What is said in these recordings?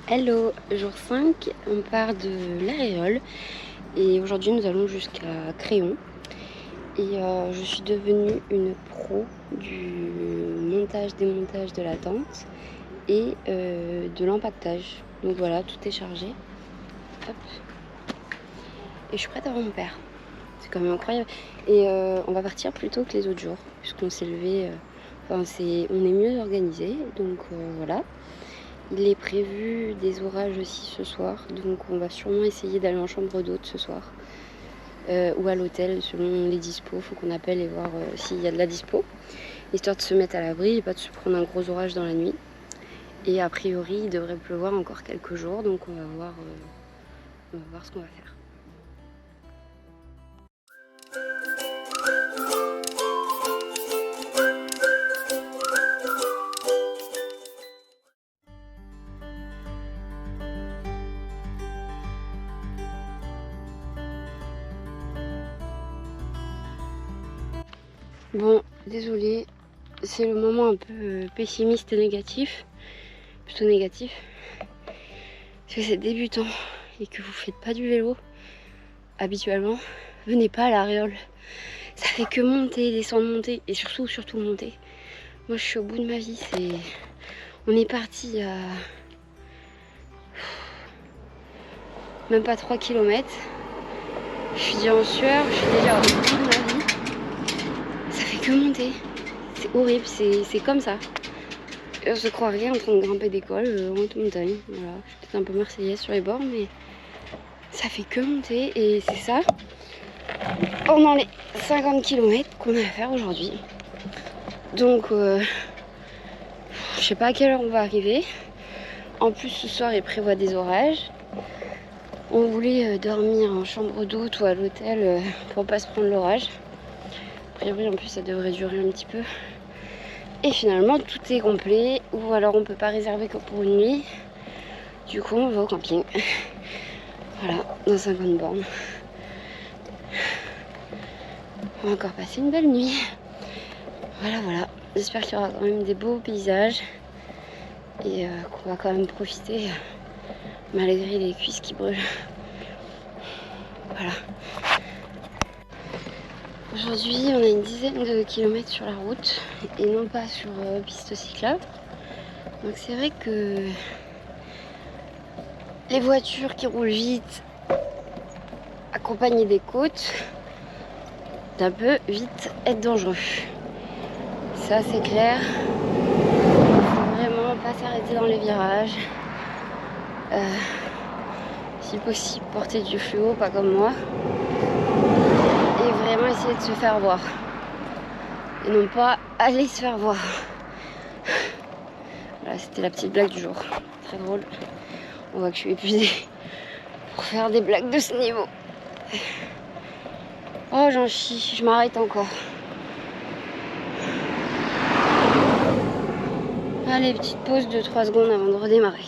Hello, jour 5, on part de La Réole et aujourd'hui nous allons jusqu'à Créon et je suis devenue une pro du montage-démontage de la tente et de l'empaquetage. Donc voilà, tout est chargé. Hop. Et je suis prête à voir mon père. C'est quand même incroyable. Et on va partir plus tôt que les autres jours puisqu'on s'est levé, on est mieux organisé, donc voilà. Il est prévu des orages aussi ce soir, donc on va sûrement essayer d'aller en chambre d'hôte ce soir. Ou à l'hôtel selon les dispos, faut qu'on appelle et voir s'il y a de la dispo, histoire de se mettre à l'abri et pas de se prendre un gros orage dans la nuit. Et a priori il devrait pleuvoir encore quelques jours, donc on va voir ce qu'on va faire. Bon, désolée, c'est le moment un peu pessimiste et négatif, plutôt négatif, parce que c'est débutant et que vous faites pas du vélo habituellement, venez pas à La Réole. Ça fait que monter, descendre, monter et surtout monter. Moi je suis au bout de ma vie, on est parti à même pas 3 km. Je suis déjà en sueur, je suis déjà au bout de ma vie. Ça fait que monter. C'est horrible, c'est comme ça. Et on se croirait en train de grimper des cols en haute montagne. Voilà, je suis peut-être un peu marseillaise sur les bords, mais ça fait que monter et c'est ça pendant les 50 km qu'on a à faire aujourd'hui. Donc je sais pas à quelle heure on va arriver. En plus ce soir il prévoit des orages. On voulait dormir en chambre d'hôte ou à l'hôtel pour pas se prendre l'orage. A priori en plus ça devrait durer un petit peu. Et finalement tout est complet, ou alors on peut pas réserver que pour une nuit. Du coup on va au camping. Voilà, dans 50 bornes. On va encore passer une belle nuit. Voilà. J'espère qu'il y aura quand même des beaux paysages. Et qu'on va quand même profiter malgré les cuisses qui brûlent. Voilà. Aujourd'hui, on a une dizaine de kilomètres sur la route et non pas sur piste cyclable. Donc c'est vrai que les voitures qui roulent vite, accompagnées des côtes, ça peut vite être dangereux. Ça c'est clair. Faut vraiment pas s'arrêter dans les virages. Si possible, porter du fluo, pas comme moi. Et vraiment essayer de se faire voir. Et non pas aller se faire voir. Voilà, c'était la petite blague du jour. Très drôle. On voit que je suis épuisée pour faire des blagues de ce niveau. Oh, j'en chie, je m'arrête encore. Allez, petite pause de 3 secondes avant de redémarrer.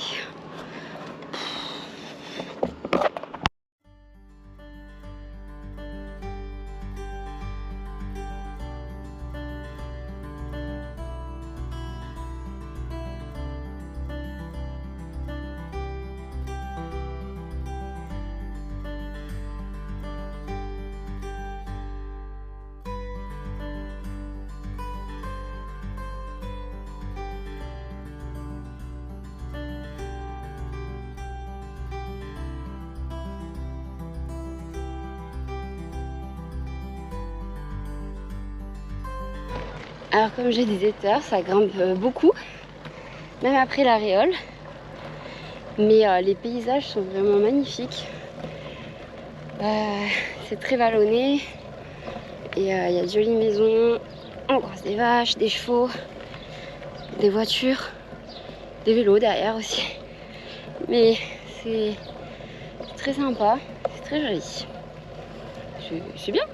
Alors comme je disais tout à l'heure, ça grimpe beaucoup, même après La Réole. Mais les paysages sont vraiment magnifiques. C'est très vallonné. Et il y a de jolies maisons. On croise des vaches, des chevaux, des voitures, des vélos derrière aussi. Mais c'est très sympa, c'est très joli. C'est bien.